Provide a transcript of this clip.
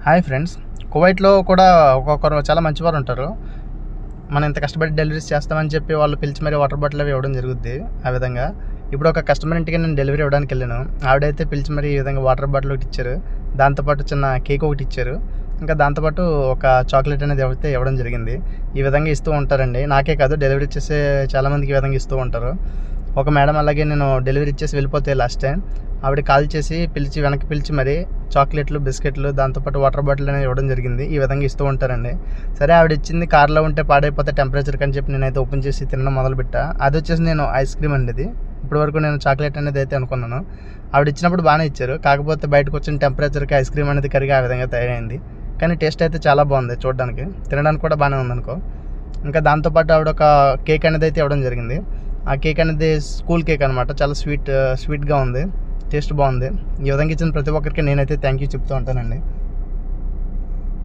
Hi friends, కువైట్లో కూడా ఒక్కొక్కరు చాలా మంచివారు ఉంటారు. మనం ఇంత కష్టపడి డెలివరీస్ చేస్తామని చెప్పి వాళ్ళు పిలిచి మరీ వాటర్ బాటిల్ అవి ఇవ్వడం జరుగుద్ది. ఆ విధంగా ఇప్పుడు ఒక కస్టమర్ ఇంటికి నేను డెలివరీ ఇవ్వడానికి వెళ్ళాను. ఆవిడైతే పిలిచి మరీ ఈ విధంగా వాటర్ బాటిల్ ఒకటి ఇచ్చారు. దాంతోపాటు చిన్న కేక్ ఒకటి ఇచ్చారు. ఇంకా దాంతోపాటు ఒక చాక్లెట్ అనేది అయితే ఇవ్వడం జరిగింది. ఈ విధంగా ఇస్తూ ఉంటారండి. నాకే కాదు, డెలివరీ చేసే చాలామందికి ఈ విధంగా ఇస్తూ ఉంటారు. ఒక మేడం అలాగే నేను డెలివరీ ఇచ్చేసి వెళ్ళిపోతే లాస్ట్ టైం ఆవిడ కాల్ చేసి వెనక్కి పిలిచి మరి చాక్లెట్లు, బిస్కెట్లు, దాంతోపాటు వాటర్ బాటిల్ అనేది ఇవ్వడం జరిగింది. ఈ విధంగా ఇస్తూ ఉంటారండి. సరే, ఆవిడ ఇచ్చింది కార్లో ఉంటే పాడైపోతే టెంపరేచర్కి అని చెప్పి నేనైతే ఓపెన్ చేసి తినడం మొదలుపెట్టా. అది వచ్చేసి నేను ఐస్ క్రీమ్ అండి. ఇది ఇప్పటివరకు నేను చాక్లెట్ అనేది అయితే అనుకున్నాను. ఆవిడ ఇచ్చినప్పుడు బాగానే ఇచ్చారు. కాకపోతే బయటకు వచ్చిన టెంపరేచర్కి ఐస్ క్రీమ్ అనేది కరిగి ఆ విధంగా తయారైంది. కానీ టేస్ట్ అయితే చాలా బాగుంది చూడడానికి, తినడానికి కూడా బాగానే ఉందనుకో. ఇంకా దాంతోపాటు ఆవిడ ఒక కేక్ అనేది అయితే ఇవ్వడం జరిగింది. ఆ కేక్ అనేది స్కూల్ కేక్ అనమాట. చాలా స్వీట్గా ఉంది, టేస్ట్ బాగుంది. ఈ విధంగా ఇచ్చిన ప్రతి ఒక్కరికి నేనైతే థ్యాంక్ యూ చెప్తూ ఉంటానండి.